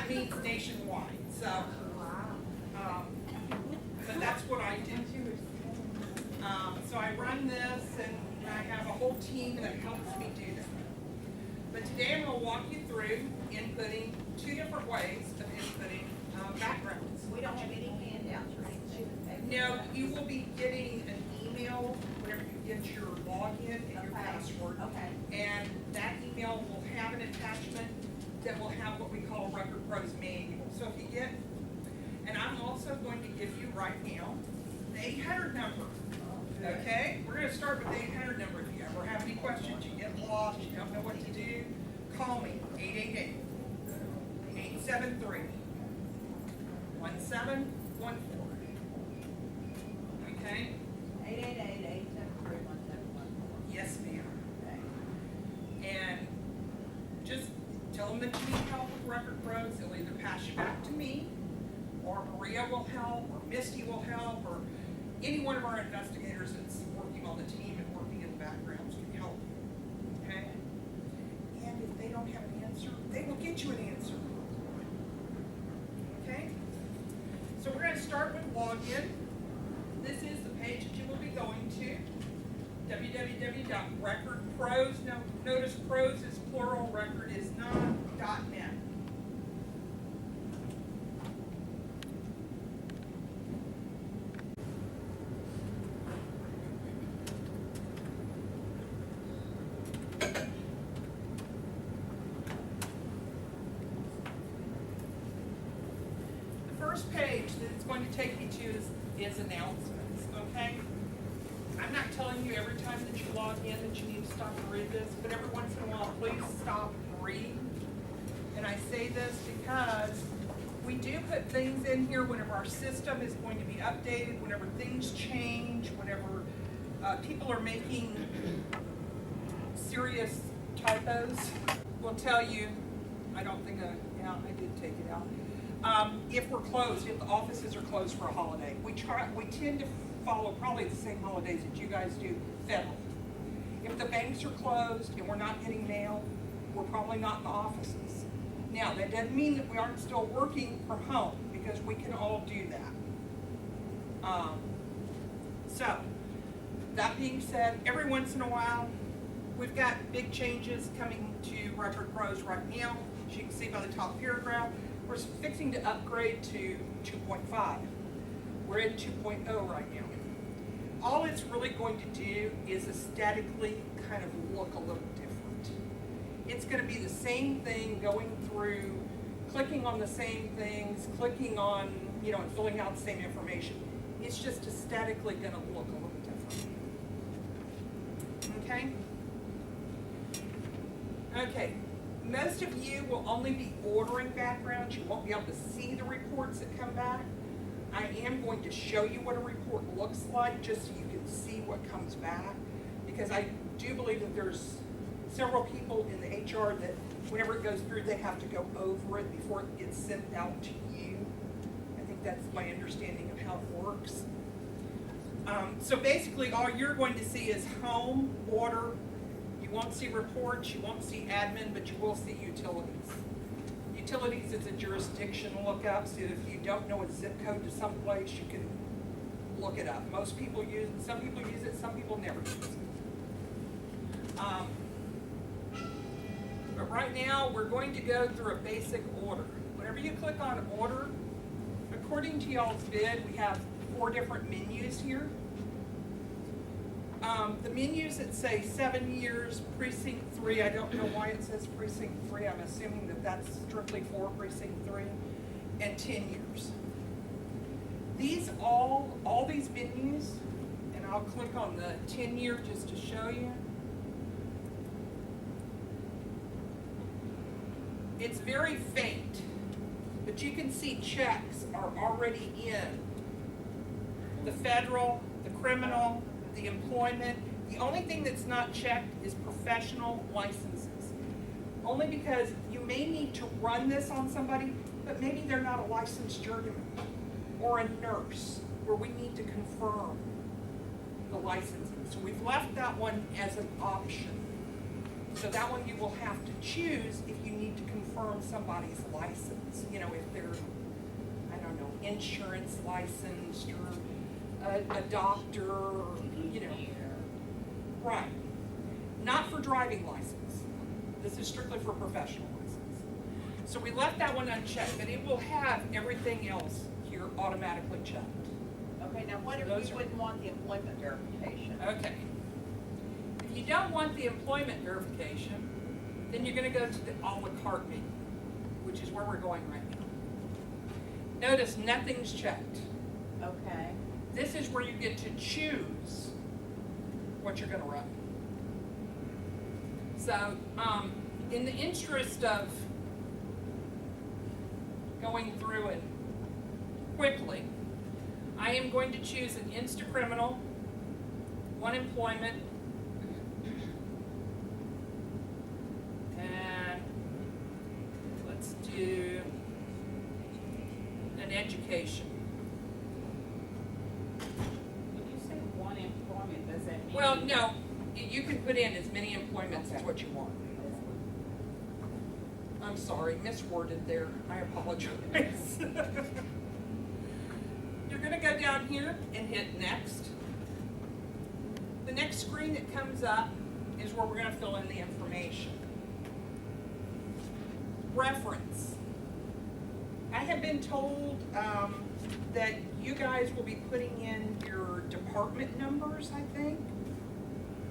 that means nationwide. So, but that's what I do. So I run this, and I have a whole team that helps me do that. But today I'm going to walk you through inputting two different ways of inputting backgrounds. We don't have any handouts or anything. No, you will be getting an email whenever you get your login and your password. Okay. And that email will have an attachment that will have what we call RecordPros manual. So if you get, and I'm also going to give you right now the 800 number. Okay? We're going to start with the 800 number. If you ever have any questions, you get lost, you don't know what to do, call me, 888-873-1714. Okay? 888-873-1714. Yes, ma'am. And just tell them that you need help with RecordPros. They'll either pass you back to me, or Maria will help, or Misty will help, or any one of our investigators that's working on the team and working in the backgrounds can help you. Okay? And if they don't have an answer, they will get you an answer. Okay? So we're going to start with login. This is the page that you will be going to. www.recordpros. Now, notice pros is plural, record is not, .net. The first page that it's going to take you to is announcements, okay? I'm not telling you every time that you log in that you need to stop and read this, but every once in a while, please stop and read. And I say this because we do put things in here whenever our system is going to be updated, whenever things change, whenever people are making serious typos. We'll tell you, I don't think yeah, I did take it out. If we're closed, if the offices are closed for a holiday, we tend to follow probably the same holidays that you guys do federal. If the banks are closed and we're not getting mail, we're probably not in the offices. Now, that doesn't mean that we aren't still working from home, because we can all do that. So, that being said, every once in a while, we've got big changes coming to RecordPros right now. As you can see by the top paragraph, we're fixing to upgrade to 2.5. We're in 2.0 right now. All it's really going to do is aesthetically kind of look a little different. It's going to be the same thing going through, clicking on the same things, clicking on, and filling out the same information. It's just aesthetically going to look a little different. Okay? Okay. Most of you will only be ordering backgrounds. You won't be able to see the reports that come back. I am going to show you what a report looks like, just so you can see what comes back, because I do believe that there's several people in the HR that whenever it goes through, they have to go over it before it gets sent out to you. I think that's my understanding of how it works. So basically, all you're going to see is home, order. You won't see reports, you won't see admin, but you will see utilities. Utilities is a jurisdiction lookup, so if you don't know a zip code to some place, you can look it up. Most people use it, some people use it, some people never use it. But right now, we're going to go through a basic order. Whenever you click on order, according to y'all's bid, we have 4 different menus here. The menus that say 7 years, precinct 3, I don't know why it says precinct 3, I'm assuming that that's strictly for precinct 3, and 10 years. These all these menus, and I'll click on the 10 year just to show you. It's very faint, but you can see checks are already in the federal, the criminal, the employment. The only thing that's not checked is professional licenses. Only because you may need to run this on somebody, but maybe they're not a licensed journeyman or a nurse, where we need to confirm the licensing. So we've left that one as an option. So that one you will have to choose if you need to confirm somebody's license. You know, if they're, I don't know, insurance licensed or a doctor, or, you know. Right. Not for driving license. This is strictly for professional license. So we left that one unchecked, but it will have everything else here automatically checked. Okay, now what if Those you are- wouldn't want the employment verification? Okay. If you don't want the employment verification, then you're gonna go to the a la carte menu, which is where we're going right now. Notice nothing's checked. Okay, This is where you get to choose what you're gonna run. So, in the interest of going through it quickly, I am going to choose an Insta-criminal, one employment, and let's do an education. When you say one employment, does that mean? Well, no, you can put in as many employments as what you want. I'm sorry, misworded there, I apologize. You're gonna go down here and hit next. The next screen that comes up is where we're gonna fill in the information. Reference. I have been told that you guys will be putting in your department numbers, I think.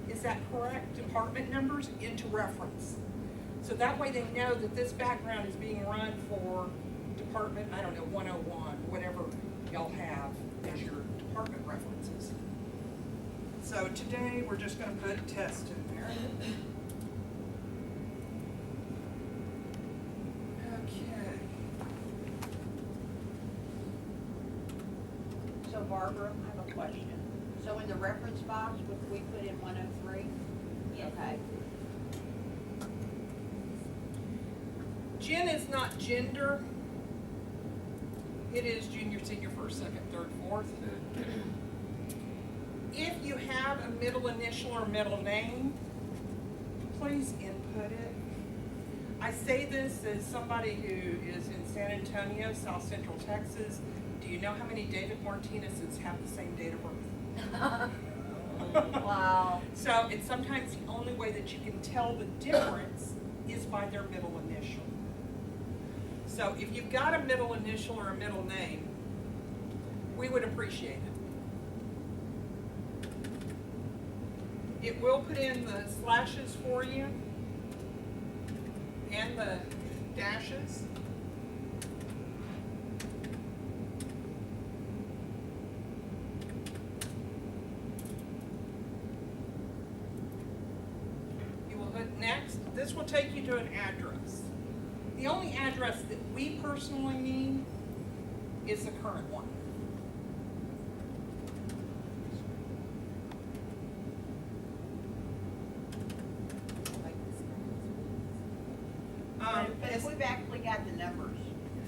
Is that correct? Department numbers into reference. So that way they know that this background is being run for department, I don't know, 101, whatever y'all have as your department references. So today, we're just gonna put test in there. Okay. so Barbara, I have a question. So in the reference box, would we put in 103? Yes. Okay, Gen is not gender. It is junior, senior, first, second, third, fourth. If you have a middle initial or middle name, please input it. I say this as somebody who is in San Antonio, South Central Texas. Do you know how many David Martinez's have the same date of birth? wow, So it's sometimes the only way that you can tell the difference is by their middle initial. So if you've got a middle initial or a middle name, we would appreciate it. It will put in the slashes for you and the dashes. You will hit next. This will take you to an address. The only address that we personally need is the current one. but if we've actually got the numbers,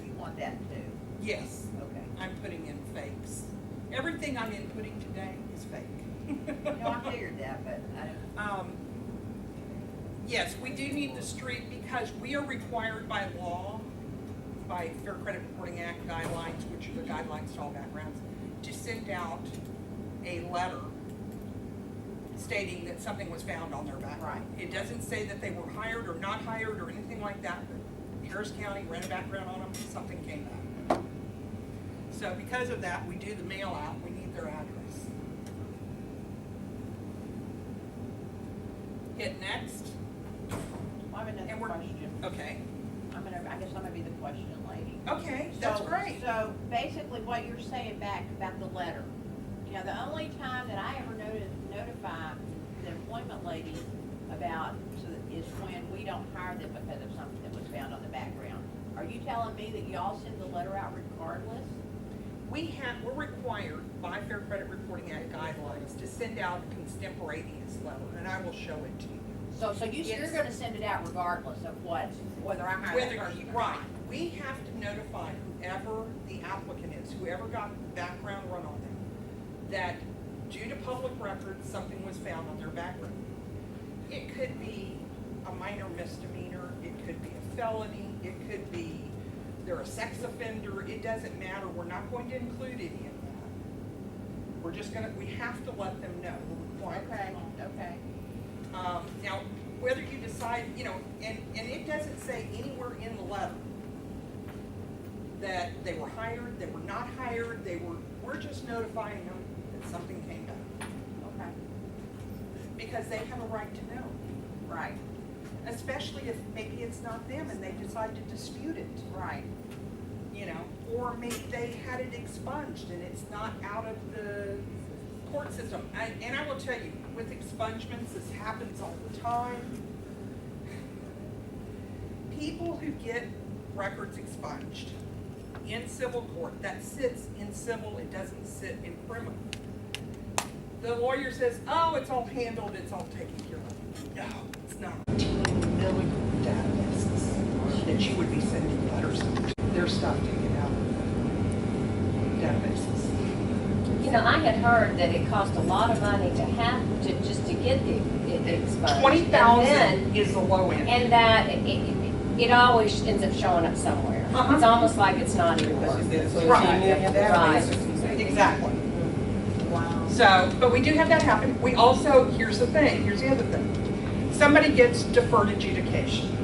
you want that too? Yes, Okay. I'm putting in fakes. Everything I'm inputting today is fake. No, I figured that, but I don't. Yes, we do need the street because we are required by law, by Fair Credit Reporting Act guidelines, which are the guidelines to all backgrounds, to send out a letter stating that something was found on their background. Right. It doesn't say that they were hired or not hired or anything like that, but Harris County ran a background on them, something came back. So because of that, we do the mail out, we need their address. Hit next. I have another And we're- question. Okay, I guess I'm gonna be the question lady. okay, that's So- great. So basically what you're saying back about the letter, you know, the only time that I ever notify the employment lady about is when we don't hire them because of something that was found on the background. Are you telling me that y'all send the letter out regardless? We're required by Fair Credit Reporting Act guidelines to send out a contemporaneous letter, and I will show it to you. So you're Yes. gonna send it out regardless of whether I hire that Whether person you, or right, not? we have to notify whoever the applicant is, whoever got background run on them, that due to public records, something was found on their background. It could be a minor misdemeanor, it could be a felony, it could be they're a sex offender, it doesn't matter, we're not going to include any of that. We're just we have to let them know. We're required. Okay. Now, whether you decide, and it doesn't say anywhere in the letter that they were hired, they were not hired, we're just notifying them that something came back. Okay. Because they have a right to know. Right. Especially if maybe it's not them and they decide to dispute it. Right. Or maybe they had it expunged and it's not out of the court system. And I will tell you, with expungements, this happens all the time. People who get records expunged in civil court, that sits in civil, it doesn't sit in criminal. The lawyer says, oh, it's all handled, it's all taken care of. No, it's not. 10 million databases that you would be sending letters to. There's stuff to get out of databases. I had heard that it cost a lot of money to have to just to get the expunged. 20,000 is the low end. And that it always ends up showing up somewhere. Uh-huh. It's almost like it's not even worth it. Right. Exactly. Wow. So, but we do have that happen. We also, here's the other thing. Somebody gets deferred adjudication.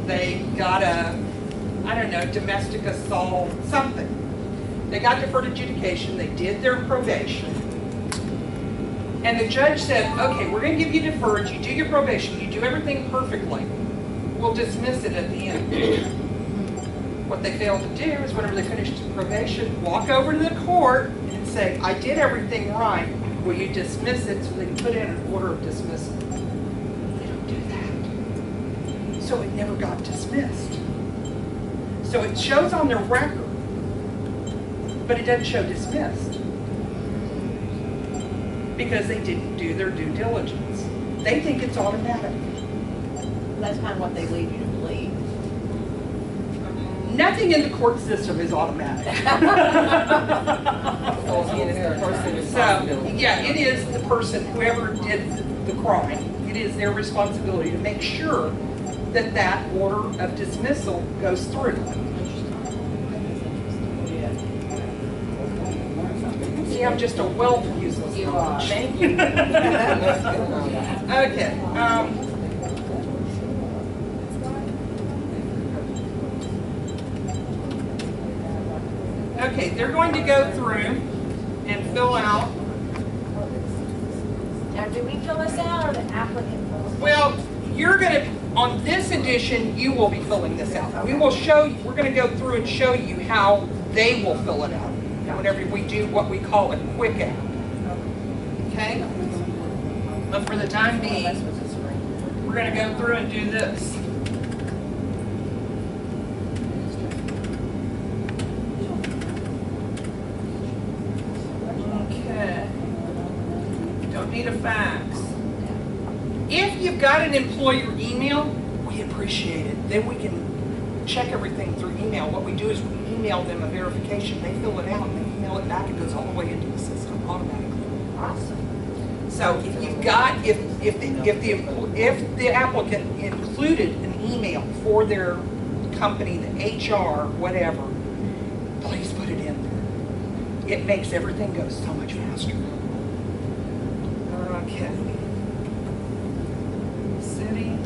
They got domestic assault, something. They got deferred adjudication, they did their probation. And the judge said, okay, we're gonna give you deferred, you do your probation, you do everything perfectly. We'll dismiss it at the end. What they failed to do is whenever they finished probation, walk over to the court and say, I did everything right. Will you dismiss it so they can put in an order of dismissal? They don't do that. So it never got dismissed. So it shows on their record, but it doesn't show dismissed. Because they didn't do their due diligence. They think it's automatic. That's kind of what they lead you to believe. Nothing in the court system is automatic. So, yeah, it is the person, whoever did the crime, it is their responsibility to make sure that that order of dismissal goes through. See, I'm just a wealth of useless knowledge. Thank you. Okay. Okay, they're going to go through and fill out. Now, do we fill this out or the applicant fills it? Well, you're going to, on this edition, you will be filling this out. We will show you, we're going to go through and show you how they will fill it out whenever we do what we call a quick out. Okay? But for the time being, we're going to go through and do this. Okay. Don't need a fax. If you've got an employer email, we appreciate it. Then we can check everything through email. What we do is we email them a verification. They fill it out and they email it back. It goes all the way into the system automatically. Awesome. So if you've got, if the applicant included an email for their company, the HR, whatever, please put it in there. It makes everything go so much faster. Okay. City.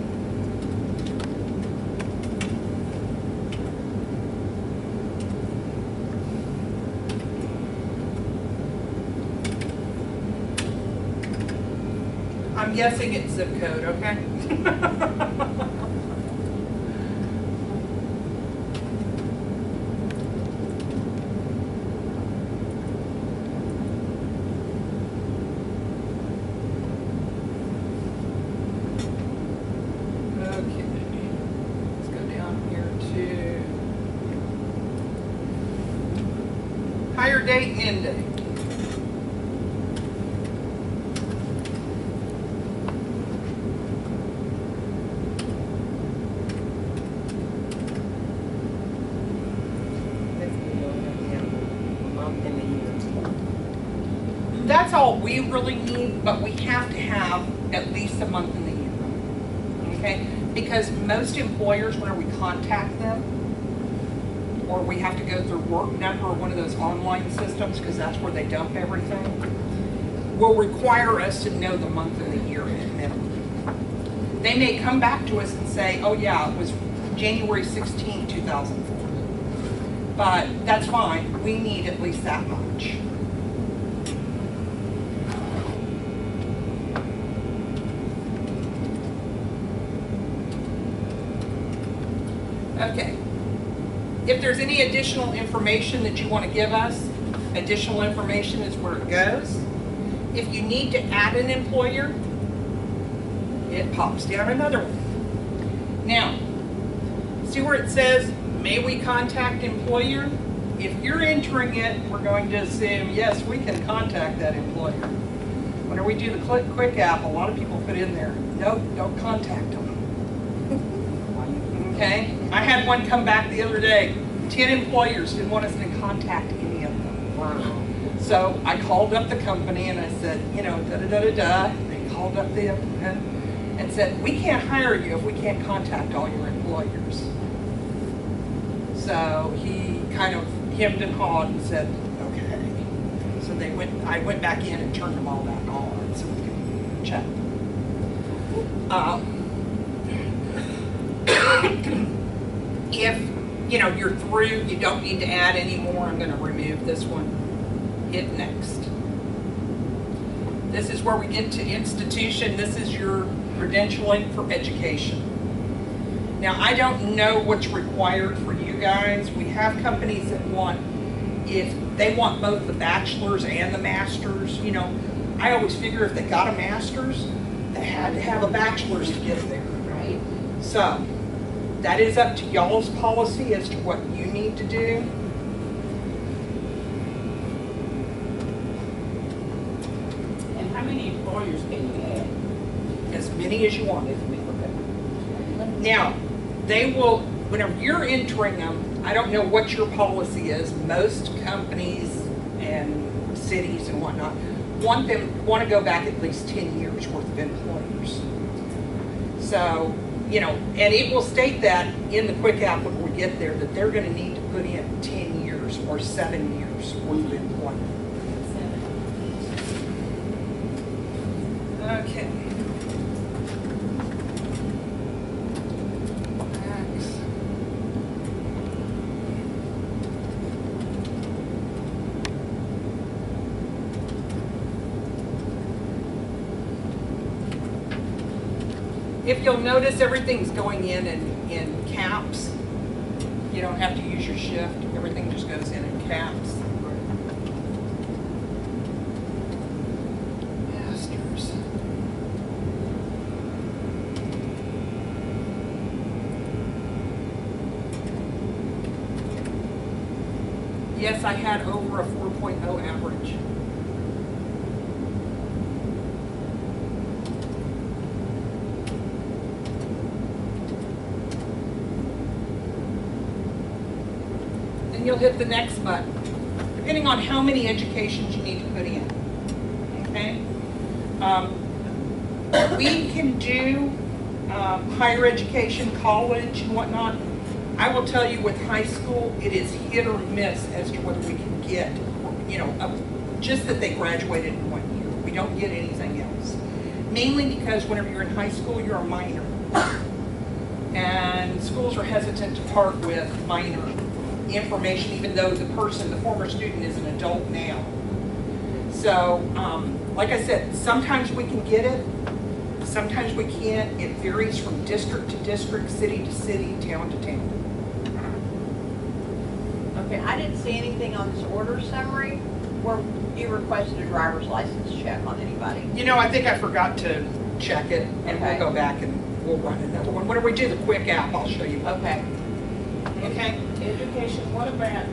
I'm guessing it's zip code, okay? Okay, let's go down here to hire date and end date. That's all we really need, but we have to have at least a month in the year. Okay? Because most employers, whenever we contact them, or we have to go through Work Number or one of those online systems, because that's where they dump everything, will require us to know the month and the year at minimum. They may come back to us and say, oh yeah, it was January 16, 2004. But that's fine, we need at least that much. Okay. If there's any additional information that you want to give us, additional information is where it goes. If you need to add an employer, it pops down another one. Now, see where it says, may we contact employer? If you're entering it, we're going to assume, yes, we can contact that employer. Whenever we do the Quick app, a lot of people put in there, nope, don't contact them. Okay? I had one come back the other day. 10 employers didn't want us to contact any of them. Wow. So I called up the company and I said, you know, da-da-da-da-da. They called up the and said, we can't hire you if we can't contact all your employers. So he kind of hemmed and hawed and said, okay. So I went back in and turned them all back on so we could check. If you know you're through, you don't need to add any more, I'm going to remove this one. Hit next. This is where we get to institution. This is your credentialing for education. Now, I don't know what's required for you guys. We have companies that want, if they want both the bachelor's and the master's, you know, I always figure if they got a master's, they had to have a bachelor's to get there. Right. So, that is up to y'all's policy as to what you need to do. And how many employers can you add? As many as you want. Now, they will, whenever you're entering them, I don't know what your policy is. Most companies and cities and whatnot want to go back at least 10 years worth of employers. So, you know, and it will state that in the Quick app when we get there that they're going to need to put in 10 years or 7 years worth of employment. Okay. If you'll notice, everything's going in caps. You don't have to use your shift. Everything just goes in caps. Masters. Yes, I had over a 4.0 average. You'll hit the next button, depending on how many educations you need to put in. Okay? We can do higher education, college, and whatnot. I will tell you with high school, it is hit or miss as to whether we can get, you know, just that they graduated in 1 year. We don't get anything else. Mainly because whenever you're in high school, you're a minor. And schools are hesitant to part with minor information, even though the former student is an adult now. So, like I said, sometimes we can get it, sometimes we can't. It varies from district to district, city to city, town to town. Okay, I didn't see anything on this order summary where you requested a driver's license check on anybody. You know, I think I forgot to check it, and Okay. we'll go back and we'll run another one. Whenever we do the Quick app, I'll show you. Okay. Okay. Education, what about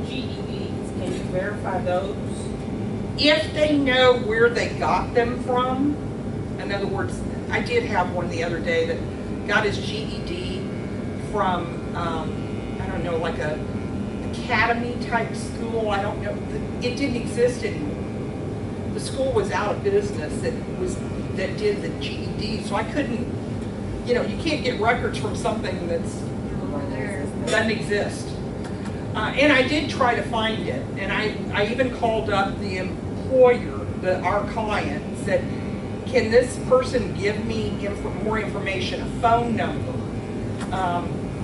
GEDs? Can you verify those? If they know where they got them from, in other words, I did have one the other day that got his GED from, I don't know, like a academy type school. I don't know. It didn't exist anymore. The school was out of business that did the GED, so I couldn't you know, you can't get records from something that's doesn't exist. And I did try to find it, and I even called up the employer, our client, and said, can this person give me more information, a phone number,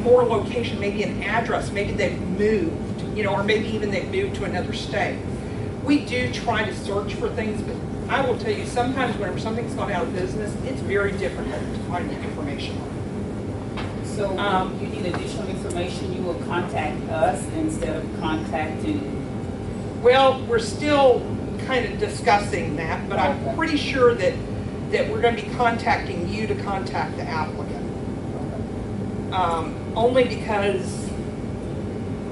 more location, maybe an address, maybe they've moved, you know, or maybe even they've moved to another state. We do try to search for things, but I will tell you, sometimes whenever something's gone out of business, it's very difficult to find the information on it. So if you need additional information, you will contact us instead of contacting. Well, we're still kind of discussing that, but I'm pretty sure that we're going to be contacting you to contact the applicant. Only because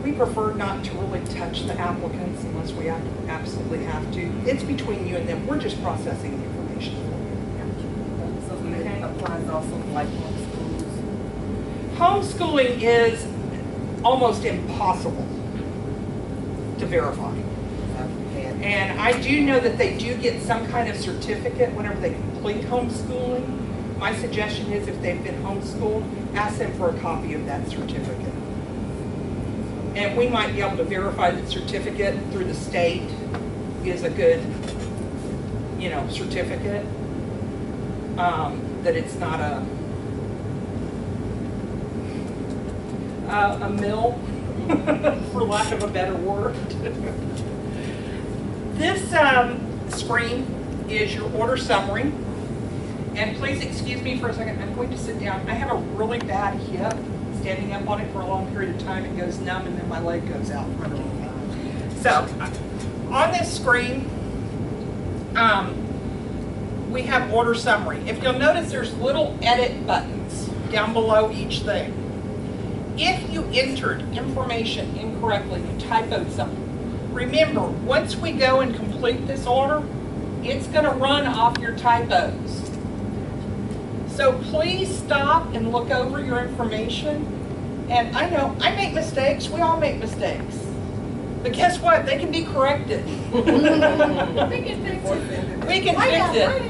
we prefer not to really touch the applicants unless we absolutely have to. It's between you and them. We're just processing the information for you. So it applies also like homeschools? Homeschooling is almost impossible to verify. And I do know that they do get some kind of certificate whenever they complete homeschooling. My suggestion is if they've been homeschooled, ask them for a copy of that certificate. And we might be able to verify that certificate through the state is a good, you know, certificate. That it's not a mill, for lack of a better word. This screen is your order summary. And please excuse me for a second, I'm going to sit down. I have a really bad hip. Standing up on it for a long period of time, it goes numb and then my leg goes out from underneath me. So, on this screen, we have order summary. If you'll notice, there's little edit buttons down below each thing. If you entered information incorrectly, you typoed something, remember, once we go and complete this order, it's going to run off your typos. So please stop and look over your information. And I know, I make mistakes, we all make mistakes. But guess what? They can be corrected. We can fix it. We can fix it.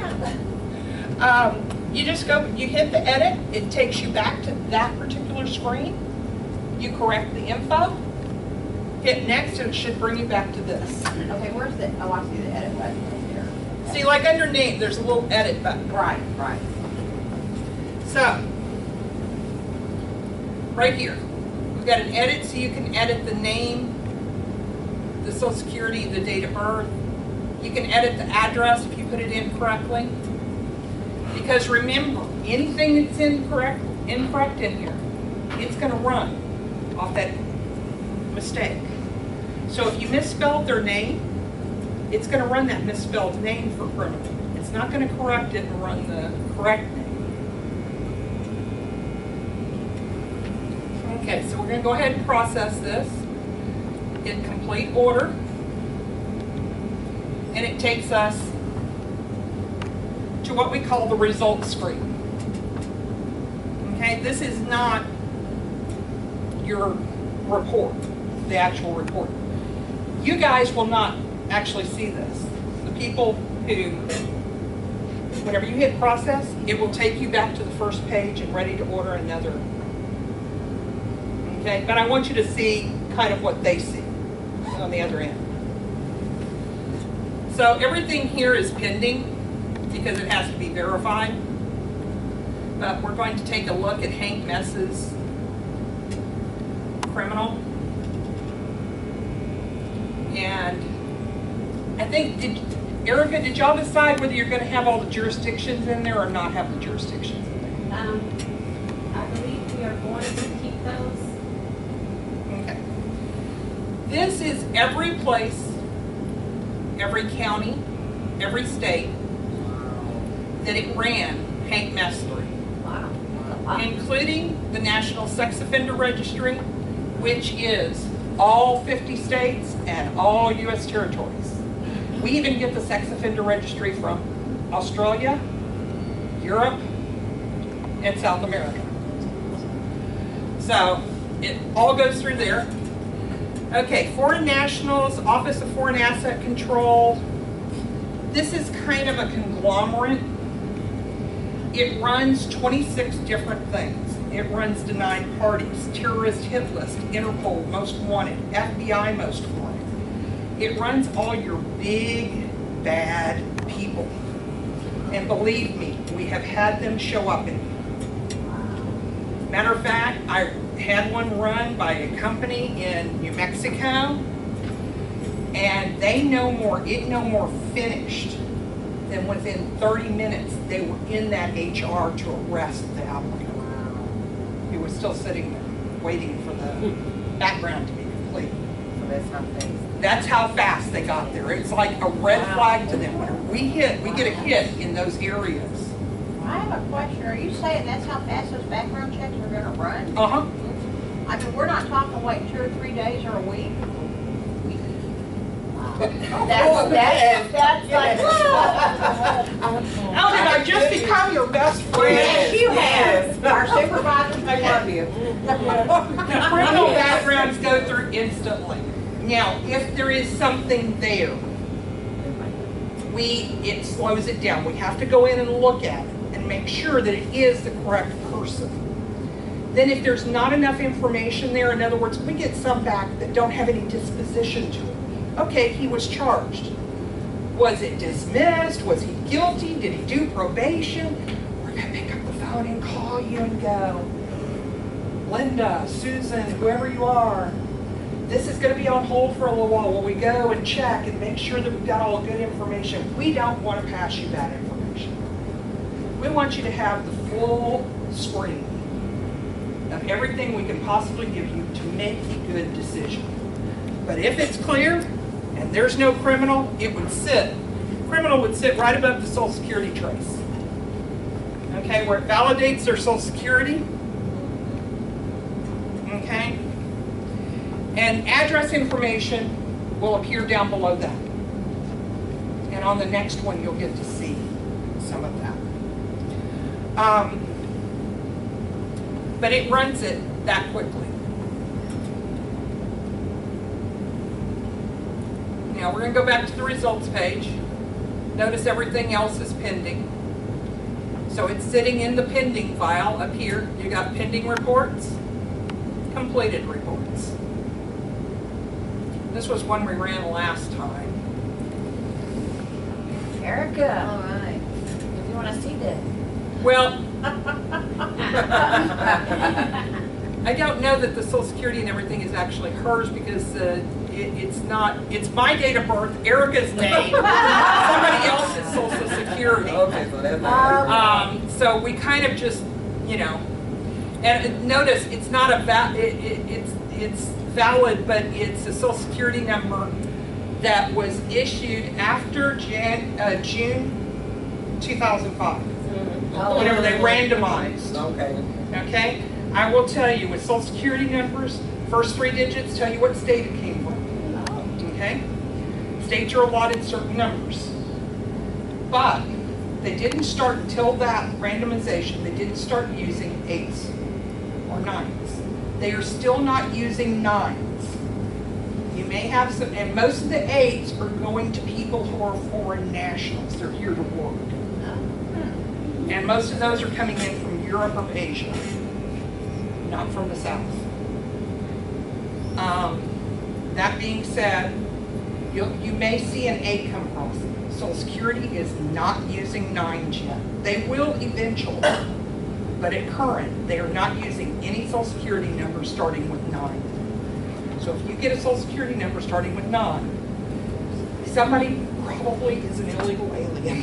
You just go, you hit the edit, it takes you back to that particular screen. You correct the info, hit next, and it should bring you back to this. Okay, where's the, oh, I see the edit button right there. See, like under name, there's a little edit button. Right, right. So, right here, we've got an edit, so you can edit the name, the Social Security, the date of birth. You can edit the address if you put it in correctly. Because remember, anything that's incorrect in here, it's going to run off that mistake. So if you misspelled their name, it's going to run that misspelled name for criminal. It's not going to correct it and run the correct name. Okay, so we're going to go ahead and process this in complete order. And it takes us to what we call the results screen. Okay, this is not your report, the actual report. You guys will not actually see this. The people who, whenever you hit process, it will take you back to the first page and ready to order another. Okay, but I want you to see kind of what they see on the other end. So everything here is pending because it has to be verified. But we're going to take a look at Hank Mess's criminal. And I think, Erica, did y'all decide whether you're going to have all the jurisdictions in there or not have the jurisdictions in there? I believe we are going to keep those. Okay. This is every place, every county, every state that it ran Hank Mess through. Wow. Including the National Sex Offender Registry, which is all 50 states and all U.S. territories. We even get the Sex Offender Registry from Australia, Europe, and South America. So it all goes through there. Okay, Foreign Nationals, Office of Foreign Asset Control. This is kind of a conglomerate It runs 26 different things. It runs denied parties, terrorist hit list, Interpol most wanted, FBI most wanted. It runs all your big, bad people. And believe me, we have had them show up in. Matter of fact, I had one run by a company in New Mexico, and it no more finished than within 30 minutes they were in that HR to arrest the applicant. He was still sitting there waiting for the background to be complete. So that's how fast. That's how fast they got there. It's like a red flag to them. Whenever we get a hit in those areas. I have a question. Are you saying that's how fast those background checks are gonna run? Uh-huh. I mean, we're not talking like 2 or 3 days or a week. That's like, How did I just become your best friend? Yes, you have. Our supervisors. I love you. The criminal backgrounds go through instantly. Now, if there is something there, it slows it down. We have to go in and look at it and make sure that it is the correct person. Then if there's not enough information there, in other words, we get some back that don't have any disposition to it. Okay, he was charged. Was it dismissed? Was he guilty? Did he do probation? We're gonna pick up the phone and call you and go, Linda, Susan, whoever you are, this is gonna be on hold for a little while. Will we go and check and make sure that we've got all good information? We don't want to pass you bad information. We want you to have the full screen of everything we can possibly give you to make a good decision. But if it's clear and there's no criminal, criminal would sit right above the Social Security trace. Okay, where it validates their Social Security. Okay? And address information will appear down below that. And on the next one, you'll get to see some of that. But it runs it that quickly. Now we're going to go back to the results page. Notice everything else is pending. So it's sitting in the pending file up here. You got pending reports, completed reports. This was one we ran last time. Erica, All right. if you wanna see that. Well, I don't know that the Social Security and everything is actually hers because it's my date of birth, Erica's name, somebody else's Social Security. Okay, so that's not. So we kind of just, and notice it's not it's valid, but it's a Social Security number that was issued after June 2005, whenever they randomized. Okay. Okay? I will tell you, with Social Security numbers, first 3 digits tell you what state it came from. Okay? States are allotted certain numbers. But they didn't start until that randomization, they didn't start using 8s or 9s. They are still not using 9s. You may have some, and most of the 8s are going to people who are foreign nationals. They're here to work. And most of those are coming in from Europe or Asia, not from the South. That being said, you may see an 8 come across. Social Security is not using 9s yet. They will eventually, but at current, they are not using any Social Security numbers starting with 9. So if you get a Social Security number starting with 9, somebody probably is an illegal alien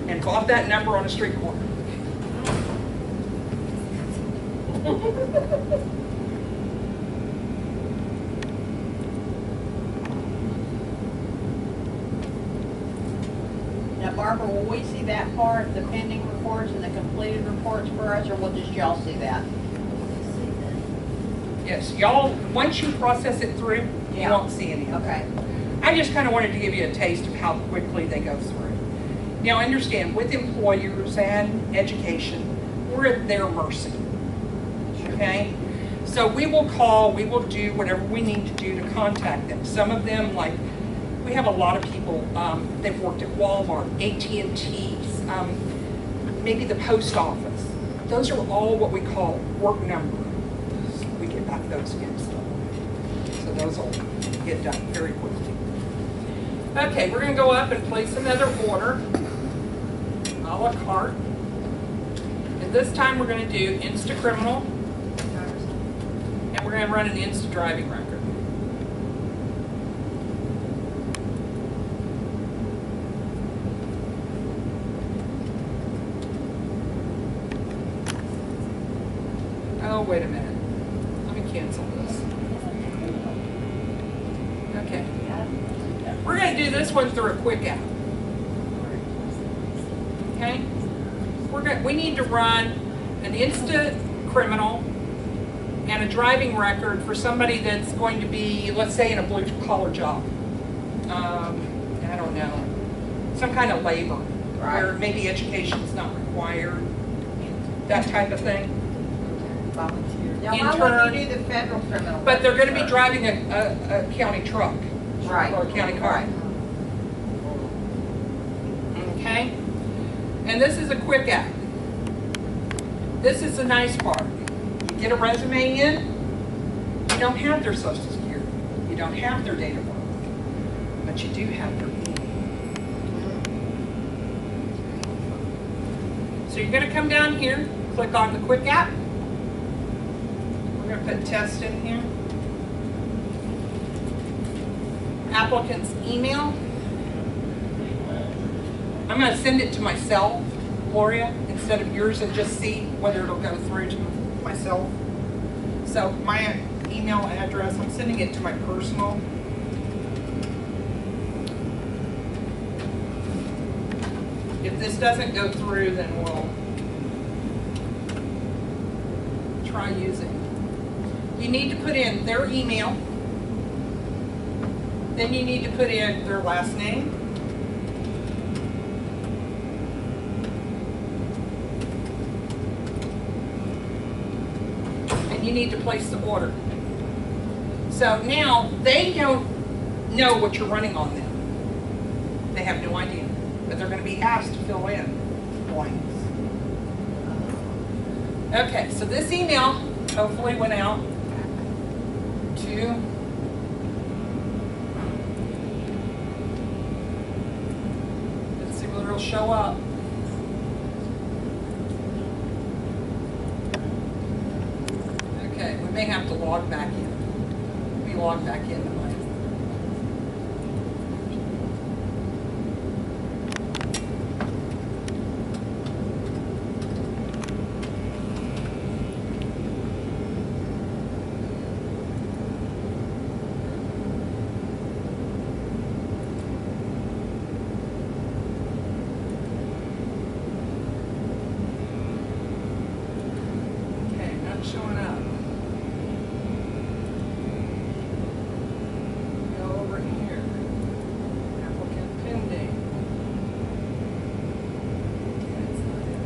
and bought that number on a street corner. Now, Barbara, will we see that part, the pending reports and the completed reports for us, or will just y'all see that? Yes, y'all, once you process it through, you Yeah. won't see any of it. Okay. I just kind of wanted to give you a taste of how quickly they go through. Now, understand, with employers and education, we're at their mercy. Okay? So we will call, we will do whatever we need to do to contact them. Some of them, like, we have a lot of people, they've worked at Walmart, AT&T, maybe the post office. Those are all what we call work numbers. We get back those installed. So those will get done very quickly. Okay, we're going to go up and place another order, a la carte. And this time we're going to do Insta Criminal, and we're going to run an Insta Driving record. Oh, wait a minute. Let me cancel this. Okay. We're going to do this one through a quick app. Okay? We need to run an Insta Criminal and a driving record for somebody that's going to be, let's say, in a blue collar job. I don't know, some kind of labor, where maybe education's not required, that type of thing. Volunteer. Now, why wouldn't you do the federal criminal? But they're going to be driving a county truck. Right. Or a county car. Okay? And this is a quick app. This is the nice part. You get a resume in, you don't have their social security. You don't have their date of birth. But you do have their email. So you're going to come down here, click on the quick app. We're going to put test in here. Applicant's email. I'm going to send it to myself, Gloria, instead of yours, and just see whether it'll go through to myself. So my email address, I'm sending it to my personal. If this doesn't go through, then we'll try using. You need to put in their email. Then you need to put in their last name. And you need to place the order. So now they don't know what you're running on them. They have no idea. But they're going to be asked to fill in blanks. Okay, so this email hopefully went out to it'll show up. Okay, we may have to log back in. We log back in to my showing up. Go over here. Applicant pending. That's not it.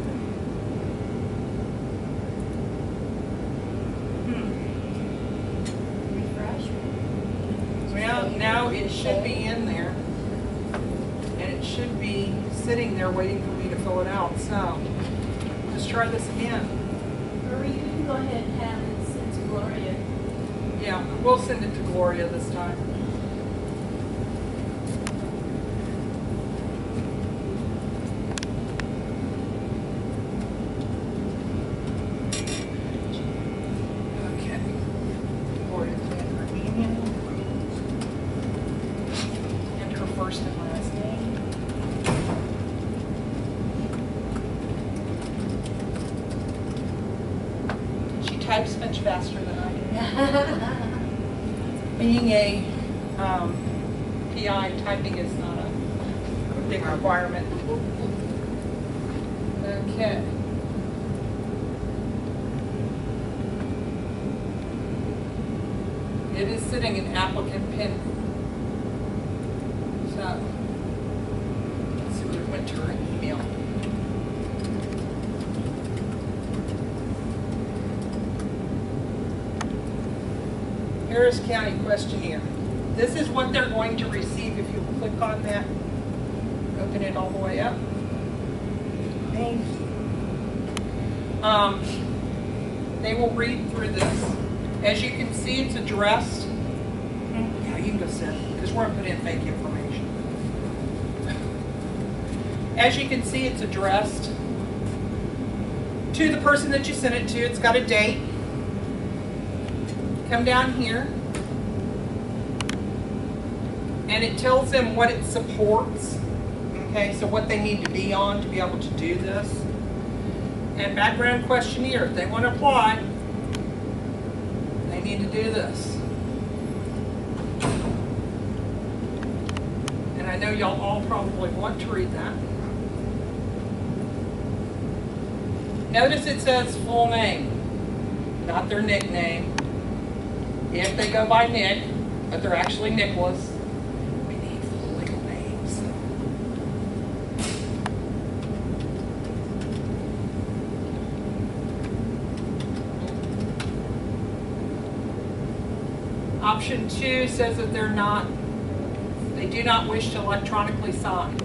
Refresh. Well, now it should be in there. And it should be sitting there waiting for me to fill it out. So, let's try this again. Or you can go ahead and have it sent to Gloria. Yeah, we'll send it to Gloria this time. Okay. Gloria put in her email and her first and last name. She types much faster than I do. Being a PI, typing is not a big requirement. Okay. It is sitting in applicant pin. So, let's see what it went to her email. Harris County questionnaire. This is what they're going to receive if you click on that. Open it all the way up. Thank you. They will read through this. As you can see, it's addressed. Yeah, you can go sit, because we're going to put in fake information. As you can see, it's addressed to the person that you sent it to. It's got a date. Come down here, and it tells them what it supports. Okay, so what they need to be on to be able to do this. And background questionnaire, if they want to apply, they need to do this. And I know y'all all probably want to read that. Notice it says full name, not their nickname. If they go by Nick, but they're actually Nicholas, we need full legal names. Option 2 says that they do not wish to electronically sign.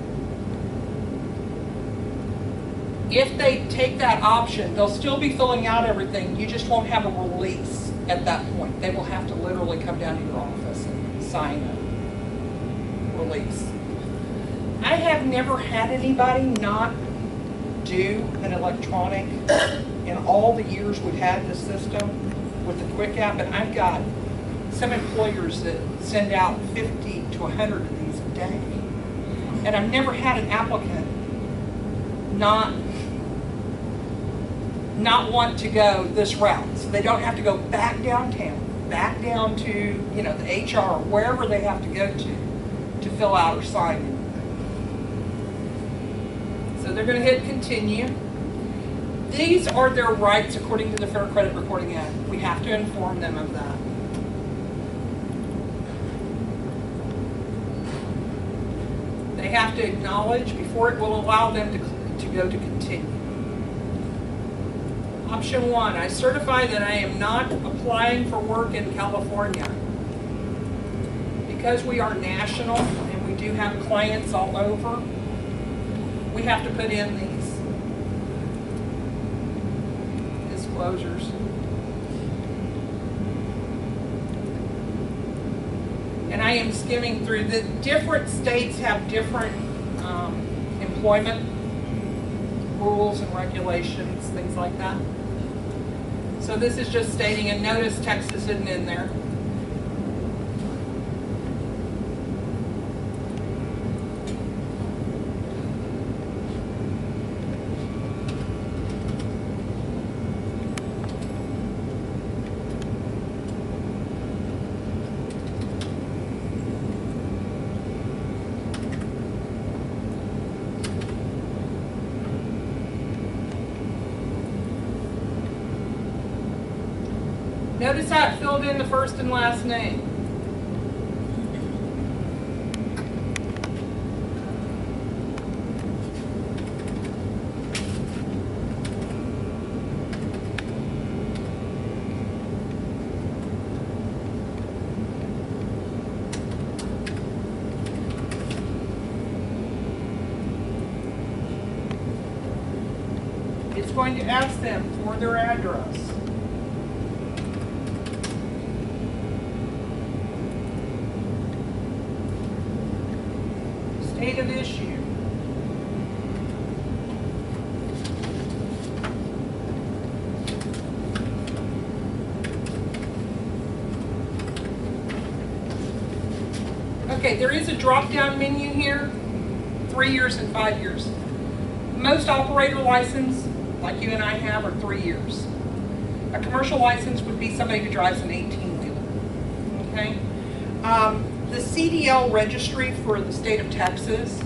If they take that option, they'll still be filling out everything. You just won't have a release at that point. They will have to literally come down to your office and sign a release. I have never had anybody not do an electronic in all the years we've had this system with the Quick app, and I've got some employers that send out 50 to 100 of these a day. And I've never had an applicant not want to go this route. So they don't have to go back downtown, back down to, the HR, wherever they have to go to fill out or sign it. So they're going to hit continue. These are their rights according to the Fair Credit Reporting Act. We have to inform them of that. They have to acknowledge before it will allow them to go to continue. Option 1, I certify that I am not applying for work in California. Because we are national and we do have clients all over, we have to put in these disclosures. And I am skimming through. The different states have different employment rules and regulations, things like that. So this is just stating, and notice Texas isn't in there. Notice how it filled in the first and last name. It's going to ask them for their address. State of issue. Okay, there is a drop-down menu here, 3 years and 5 years. Most operator license, like you and I have, are 3 years. A commercial license would be somebody who drives an 18-wheeler, okay? The CDL registry for the state of Texas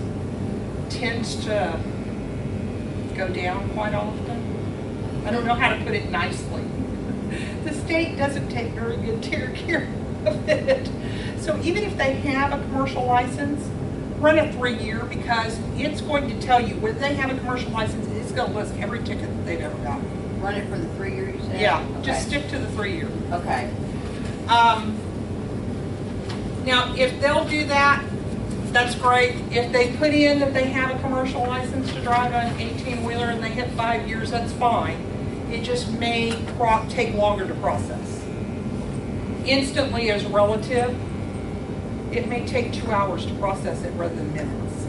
tends to go down quite often. I don't know how to put it nicely. The state doesn't take very good care of it. So even if they have a commercial license, run a 3-year, because it's going to tell you when they have a commercial license, it's going to list every ticket that they've ever gotten. Run it for the 3-year, you said? Yeah, Okay. just stick to the 3-year. Okay. Now, if they'll do that, that's great. If they put in that they have a commercial license to drive an 18-wheeler and they hit 5 years, that's fine. It just may take longer to process. Instantly is relative. It may take 2 hours to process it rather than minutes.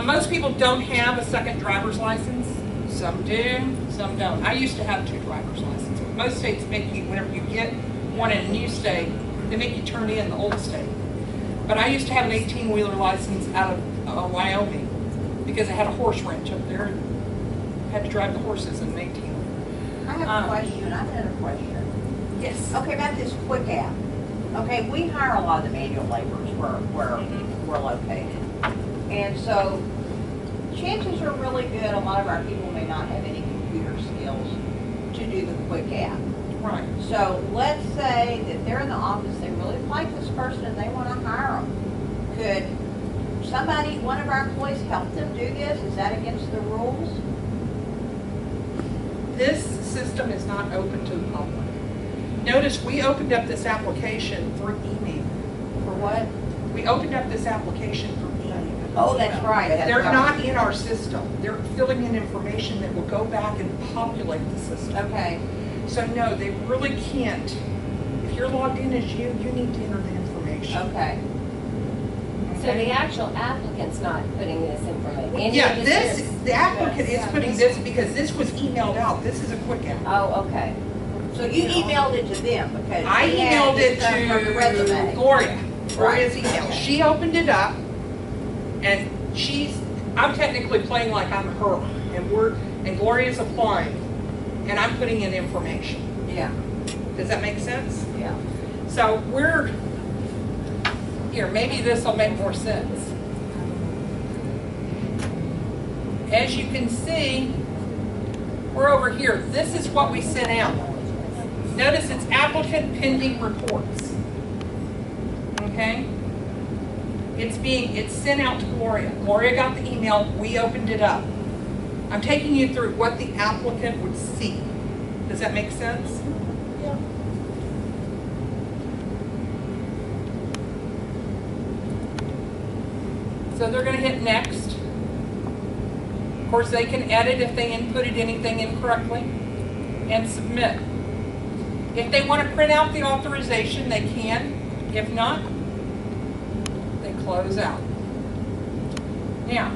Most people don't have a second driver's license. Some do, some don't. I used to have 2 driver's licenses. Most states make you, whenever you get one in a new state, they make you turn in the old state. But I used to have an 18-wheeler license out of Wyoming because I had a horse ranch up there and had to drive the horses in an 18-wheeler. I have a question, I've got a question. Yes. Okay, about this quick app. Okay, we hire a lot of the manual laborers where we're located. And so chances are really good, a lot of our people may not have any computer skills to do the quick app. Right. So let's say that they're in the office, they really like this person and they want to hire them. Could somebody, one of our employees help them do this? Is that against the rules? This system is not open to the public. Notice we opened up this application through email. For what? We opened up this application through email. Oh, that's right. They're not in our system. They're filling in information that will go back and populate the system. Okay. So no, they really can't. If you're logged in as you need to enter the information. Okay. So the actual applicant's not putting this information? Yeah, the applicant is putting this because this was emailed out. This is a quick app. Oh, okay. So you emailed it to them because I they had emailed it stuff from the resume. to Gloria. Gloria's Right. email. Okay. She opened it up, and I'm technically playing like I'm her, and Gloria's applying, and I'm putting in information. Yeah, Does that make sense? yeah. So here, maybe this will make more sense. As you can see, we're over here. This is what we sent out. Notice it's applicant pending reports. Okay? It's sent out to Gloria. Gloria got the email, we opened it up. I'm taking you through what the applicant would see. Does that make sense? Yeah. So they're going to hit next. Of course, they can edit if they inputted anything incorrectly and submit. If they want to print out the authorization, they can. If not, they close out. Now,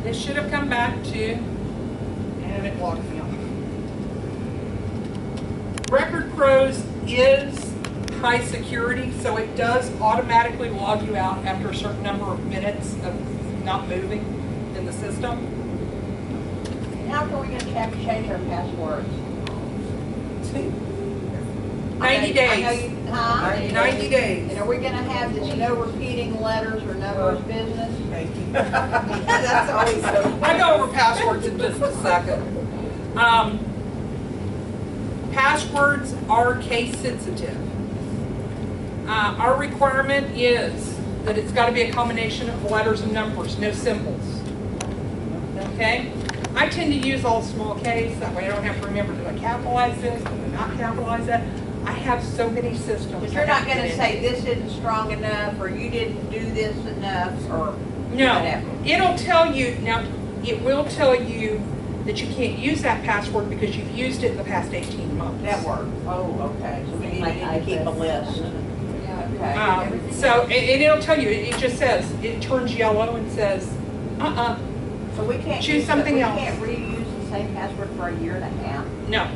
this should have come back to, and it logged me off. RecordPros is high security, so it does automatically log you out after a certain number of minutes of not moving in the system. How can we get change our passwords? 90 days. 90 days. And are we gonna have this no repeating letters or no more business? Thank you. That's always so. I'll go over passwords in just a second. Passwords are case sensitive. Our requirement is that it's got to be a combination of letters and numbers, no symbols. Okay? I tend to use all small case, that way I don't have to remember, did I capitalize this, did I not capitalize that? I have so many systems. But you're not gonna say this isn't strong enough, or you didn't do this enough, or No, whatever. it'll tell you, now, it will tell you that you can't use that password because you've used it in the past 18 months. That worked. Oh, okay, so we need to keep a list. Okay. So, and it'll tell you, it just says, it turns yellow and says, So we can't. choose something else. We can't reuse the same password for a year and a half? no.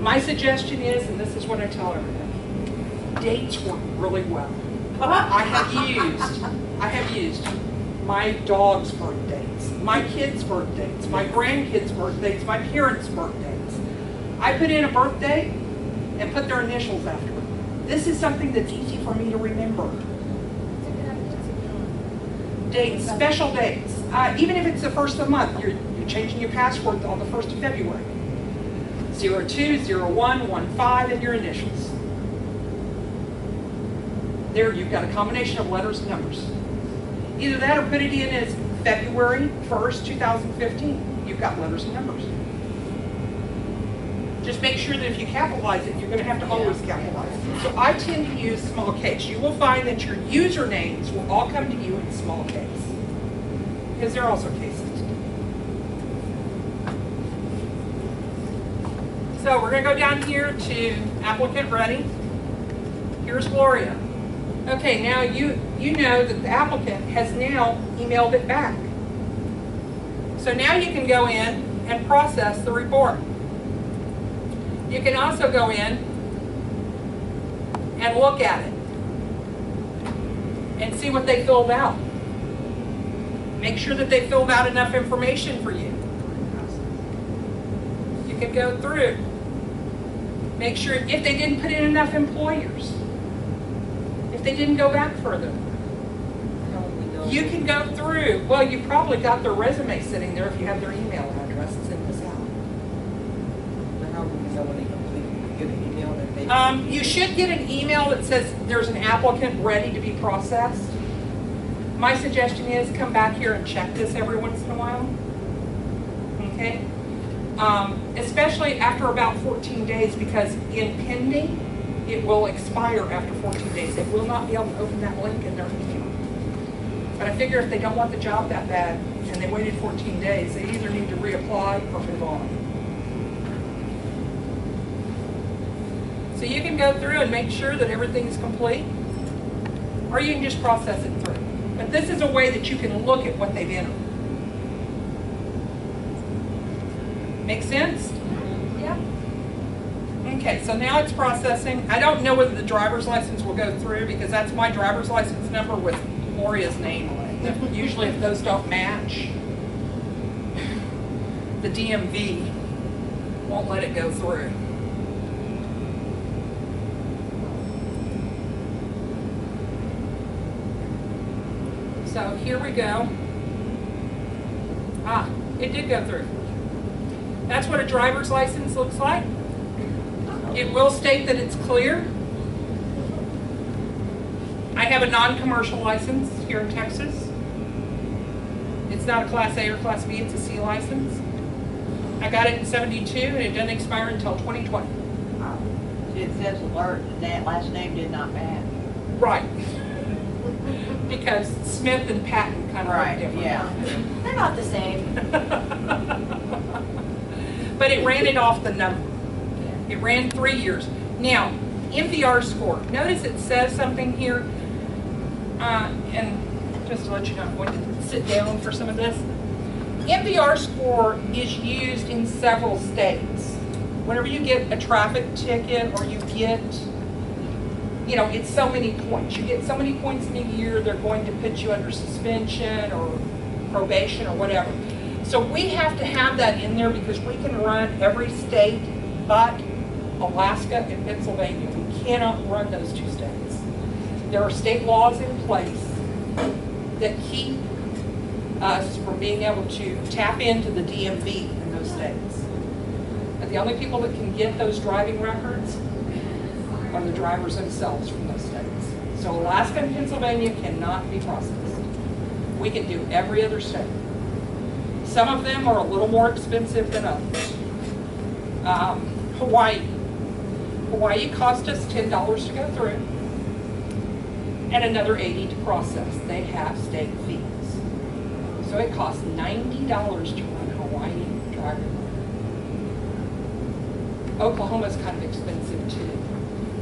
My suggestion is, and this is what I tell everybody, dates work really well. I have used my dog's birth dates, my kids' birth dates, my grandkids' birth dates, my parents' birth dates. I put in a birth date and put their initials after it. This is something that's easy for me to remember. Dates, special dates. Even if it's the first of the month, you're changing your password on the 1st of February. 020115 and your initials. There you've got a combination of letters and numbers. Either that or put it in as February 1st, 2015. You've got letters and numbers. Just make sure that if you capitalize it, you're going to have to always capitalize it. So I tend to use small case. You will find that your usernames will all come to you in small case. because they're also case sensitive. So we're gonna go down here to applicant ready. Here's Gloria. Okay, now you know that the applicant has now emailed it back. So now you can go in and process the report. You can also go in and look at it and see what they filled out. Make sure that they filled out enough information for you. You can go through. Make sure if they didn't put in enough employers, if they didn't go back further. How would we know? You can go through. Well, you probably got their resume sitting there if you have their email address. It's in this out. But how would we know when they complete? Get an email that they. You should get an email that says there's an applicant ready to be processed. My suggestion is come back here and check this every once in a while. Okay? Especially after about 14 days, because in pending, it will expire after 14 days. They will not be able to open that link in their email. But I figure if they don't want the job that bad and they waited 14 days, they either need to reapply or move on. So you can go through and make sure that everything's complete, or you can just process it through. But this is a way that you can look at what they've entered. Make sense? Yeah. Okay, so now it's processing. I don't know whether the driver's license will go through because that's my driver's license number with Gloria's name on it. Usually if those don't match, the DMV won't let it go through. So here we go. Ah, it did go through. That's what a driver's license looks like. It will state that it's clear. I have a non-commercial license here in Texas. It's not a Class A or Class B, it's a C license. I got it in '72 and it doesn't expire until 2020. It says alert, that last name did not match. Right. Because Smith and Patton kind of look Right, different. yeah. They're not the same. But it ran it off the number. It ran 3 years. Now, MVR score. Notice it says something here, and just to let you know, I'm going to sit down for some of this. MVR score is used in several states. Whenever you get a traffic ticket or you get, it's so many points. You get so many points in a year, they're going to put you under suspension or probation or whatever. So we have to have that in there because we can run every state but Alaska and Pennsylvania. We cannot run those two states. There are state laws in place that keep us from being able to tap into the DMV in those states. But the only people that can get those driving records are the drivers themselves from those states. So Alaska and Pennsylvania cannot be processed. We can do every other state. Some of them are a little more expensive than others. Hawaii. Hawaii cost us $10 to go through and another $80 to process. They have state fees. So it costs $90 to run Hawaii driving. Oklahoma's kind of expensive too.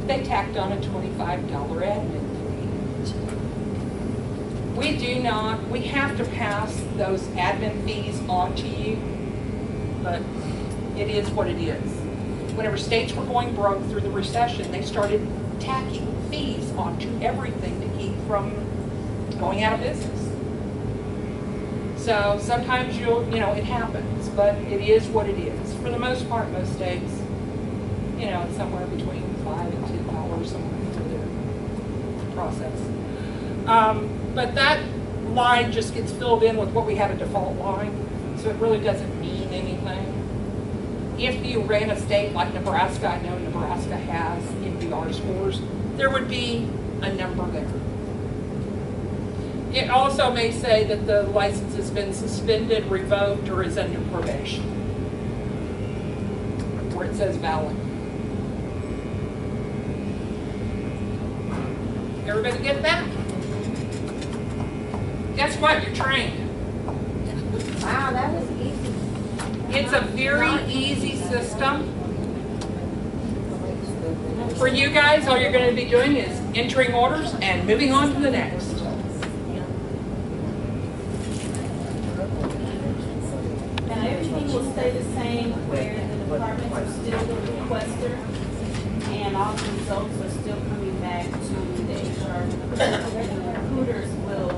They tacked on a $25 admin fee. We have to pass those admin fees on to you, but it is what it is. Whenever states were going broke through the recession, they started tacking fees onto everything to keep from going out of business. So sometimes it happens, but it is what it is. For the most part, most states, it's somewhere between $5 and $10 somewhere for their process. But that line just gets filled in with what we have a default line, so it really doesn't mean anything. If you ran a state like Nebraska, I know Nebraska has MVR scores, there would be a number there. It also may say that the license has been suspended, revoked, or is under probation, where it says valid. Everybody get that? Guess what? You're trained. Wow, that was easy. It's a very easy system. For you guys, all you're going to be doing is entering orders and moving on to the next. Now, everything will stay the same where the departments are still the requester and all the results are still coming back to the HR. The recruiters will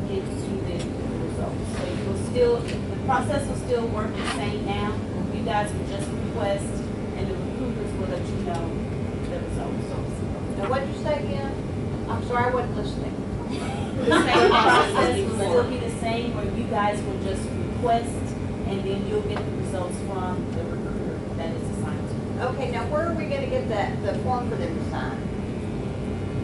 give you the results. So you will still, the process will still work the same now. You guys will just request and the recruiters will let you know the results. Now, what'd you say again? I'm sorry, I wasn't listening. The same process will still be the same, or you guys will just request, and then you'll get the results from the recruiter that is assigned to you. Okay, now where are we gonna get the form for them to sign?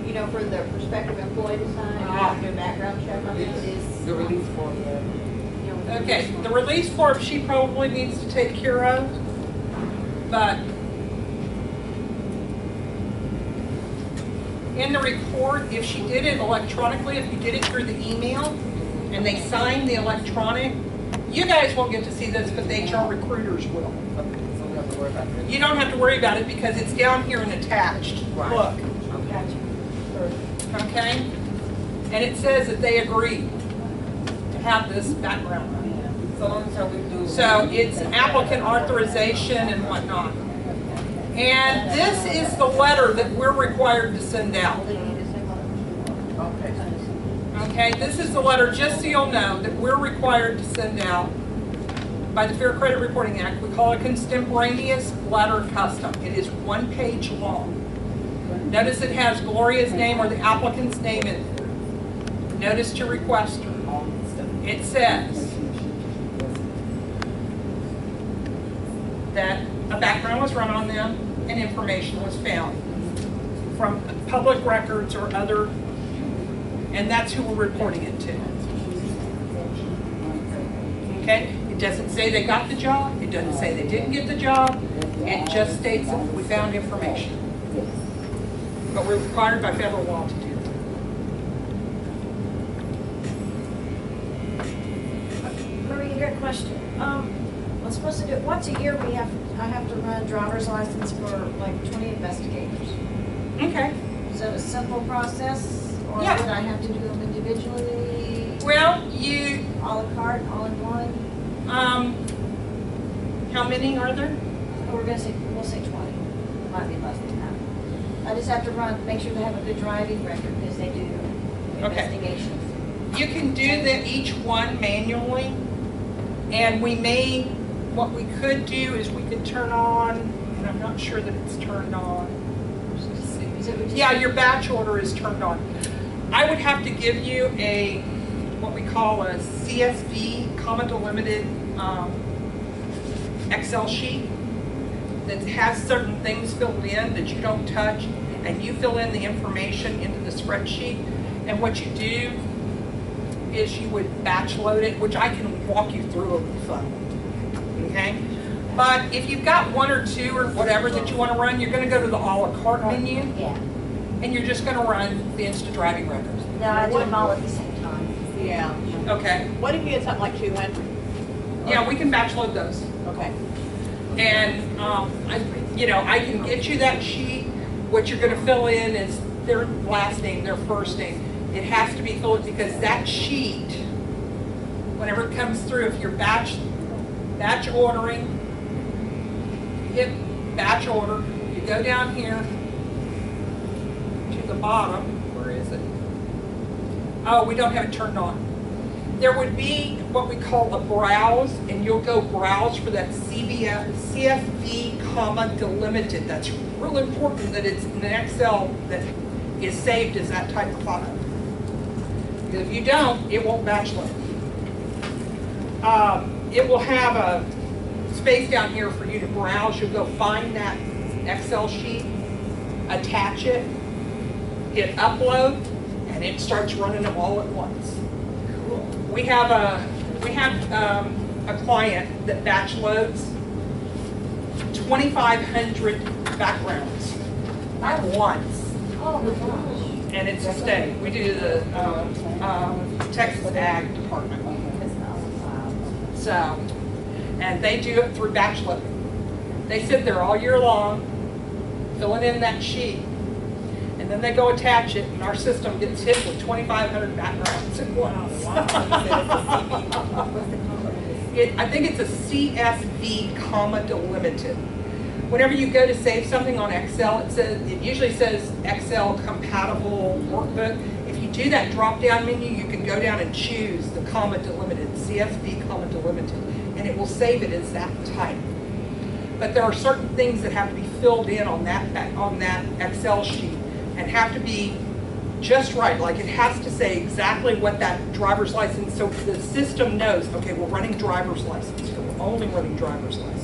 You know, for the prospective employee to sign, you have to do a background check on It this? is. The release form, yeah. Okay, the release form she probably needs to take care of, but in the report, if she did it electronically, if you did it through the email, and they signed the electronic, you guys won't get to see this, but the HR recruiters will. Okay, so we have to worry about that. You don't have to worry about it because it's down here and attached. Right. Look, Gotcha. okay? And it says that they agree to have this background. So long as how we do. So it's applicant authorization and whatnot. And this is the letter that we're required to send out. Okay. Okay, this is the letter, just so you'll know, that we're required to send out by the Fair Credit Reporting Act. We call it contemporaneous letter custom. It is 1 page long. Notice it has Gloria's name or the applicant's name in it. Notice to requester. It says that a background was run on them and information was found from public records or other, and that's who we're reporting it to. Okay? It doesn't say they got the job. It doesn't say they didn't get the job. It just states that we found information. But we're required by federal law to do that. Marie, good question. I'm supposed to do, once a year I have to run driver's license for like 20 investigators. Okay. Is that a simple process? Or Yeah. would I have to do them individually, Well, you, a la carte, all in one? how many are there? Or we'll say 20. Might be less than that. I just have to make sure they have a good driving record because they do Okay. investigations. You can do each one manually, and what we could do is we could turn on, and I'm not sure that it's turned on. So we just- Yeah, your batch order is turned on. I would have to give you what we call a CSV, comma delimited, Excel sheet that has certain things filled in that you don't touch, and you fill in the information into the spreadsheet. And what you do is you would batch load it, which I can walk you through over the phone. Okay? But if you've got one or two or whatever that you want to run, you're going to go to the a la carte menu, Yeah. and you're just going to run the instant driving records. No, I do them all at the same time. Yeah. Okay? What if you had something like 200? Yeah, we can batch load those. Okay. And, I can get you that sheet. What you're gonna fill in is their last name, their first name. It has to be filled because that sheet, whenever it comes through, if you're batch ordering, you hit batch order, you go down here to the bottom, where is it? Oh, we don't have it turned on. There would be what we call a browse, and you'll go browse for that CSV, comma, delimited. That's real important that it's in an Excel that is saved as that type of file. Because if you don't, it won't batch load. It will have a space down here for you to browse. You'll go find that Excel sheet, attach it, hit upload, and it starts running them all at once. We have a client that batch loads 2,500 backgrounds at once, Oh my gosh. and it's a state. We do the Texas Ag Department. So, and they do it through batch loading. They sit there all year long, filling in that sheet, and then they go attach it, and our system gets hit with 2,500 backgrounds at once. I think it's a CSV, comma, delimited. Whenever you go to save something on Excel, it usually says Excel compatible workbook. If you do that drop-down menu, you can go down and choose the comma delimited, CSV, comma, delimited, and it will save it as that type. But there are certain things that have to be filled in on that Excel sheet and have to be just right. Like it has to say exactly what that driver's license, so the system knows, okay, we're running driver's license, so we're only running driver's license.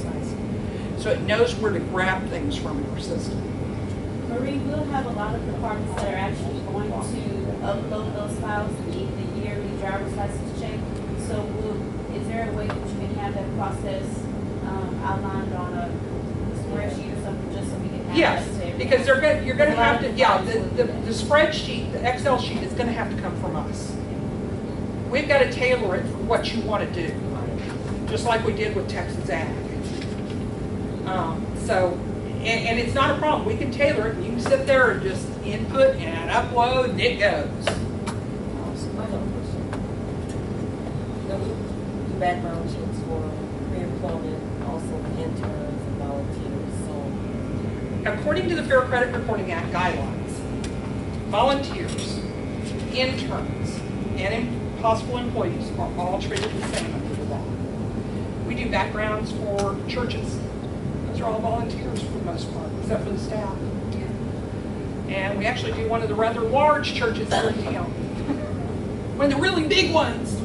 So it knows where to grab things from your system. Marie, we'll have a lot of departments that are actually going to upload those files and need the yearly driver's license check. So is there a way that you can have that process outlined on a spreadsheet or something, just so we can have Yes, that to everyone? because you're going to have to, the spreadsheet, the Excel sheet is going to have to come from us. We've got to tailor it for what you want to do, just like we did with Texas Ag. And it's not a problem. We can tailor it. You can sit there and just input and upload, and it goes. The background checks for pre-employment, also interns and volunteers, so. According to the Fair Credit Reporting Act guidelines, volunteers, interns, and possible employees are all treated the same under the law. We do backgrounds for churches. Those are all volunteers for the most part, except for the staff. And we actually do one of the rather large churches here in town. One of the really big ones.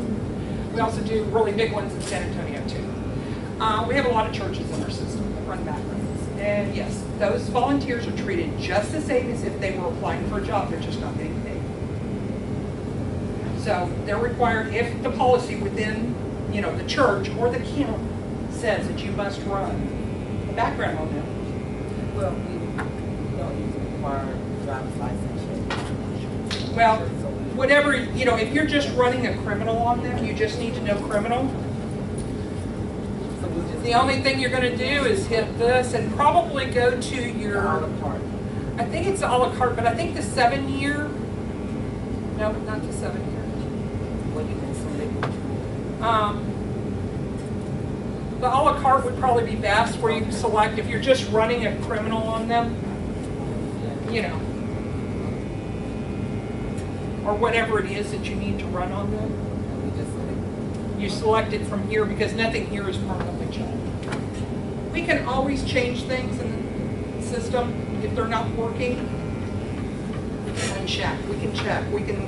We also do really big ones in San Antonio too. We have a lot of churches in our system that run backgrounds. And yes, those volunteers are treated just the same as if they were applying for a job, they're just not getting paid. So they're required, if the policy within, the church or the county says that you must run a background on them. Well, we don't usually require driver's license check. Well, whatever, if you're just running a criminal on them, you just need to know criminal. So we just. The only thing you're going to do is hit this and probably go to your, A la carte. I think it's a la carte, but I think the 7-year, no, not the 7-year. What you can select. The a la carte would probably be best, where you can select if you're just running a criminal on them, or whatever it is that you need to run on them. And we just select. You select it from here because nothing here is permanently changed. We can always change things in the system if they're not working. We can check. We can,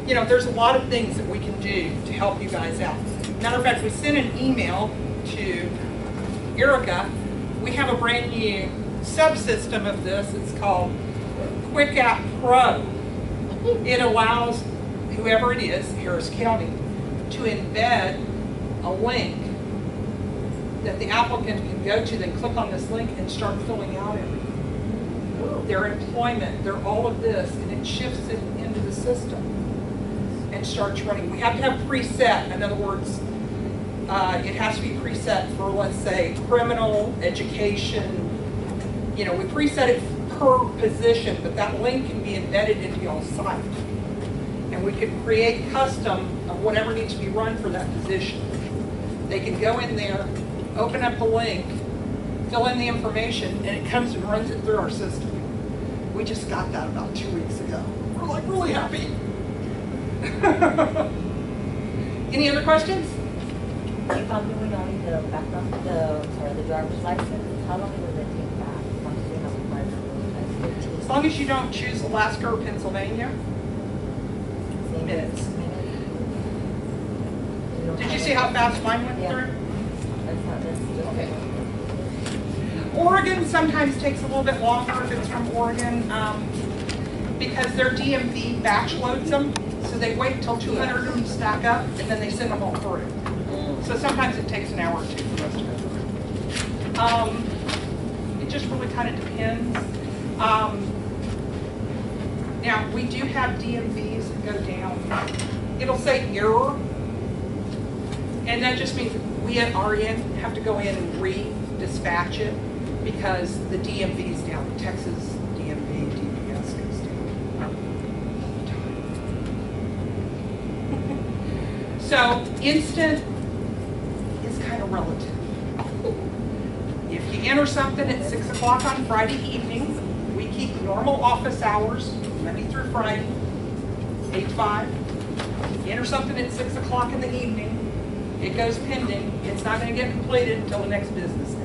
there's a lot of things that we can do to help you guys out. Matter of fact, we sent an email to Erica. We have a brand new subsystem of this. It's called Quick App Pro. It allows whoever it is, Harris County, to embed a link that the applicant can go to, then click on this link and start filling out everything. Their employment, their all of this, and it shifts it into the system and starts running. We have to have preset. In other words, it has to be preset for, let's say, criminal, education. We preset it per position, but that link can be embedded into y'all's site. And we can create custom of whatever needs to be run for that position. They can go in there, open up the link, fill in the information, and it comes and runs it through our system. We just got that about 2 weeks ago. We're like really happy. Any other questions? If I'm doing only the background, the driver's license, how long will it take back once you have applied for the license? As long as you don't choose Alaska or Pennsylvania, minutes. Did you see how fast mine went through? That's just. Okay. Oregon sometimes takes a little bit longer if it's from Oregon, because their DMV batch loads them, so they wait until 200 of them stack up, and then they send them all through. So sometimes it takes an hour or two for us to go through. It just really kind of depends. Now, we do have DMVs that go down. It'll say error, and that just means RN have to go in and re-dispatch it because the DMV's down, Texas DMV, DPS goes down. So instant is kind of relative. If you enter something at 6 o'clock on Friday evening, we keep normal office hours, Monday through Friday, 8 to 5. You enter something at 6 o'clock in the evening, it goes pending, it's not gonna get completed until the next business day.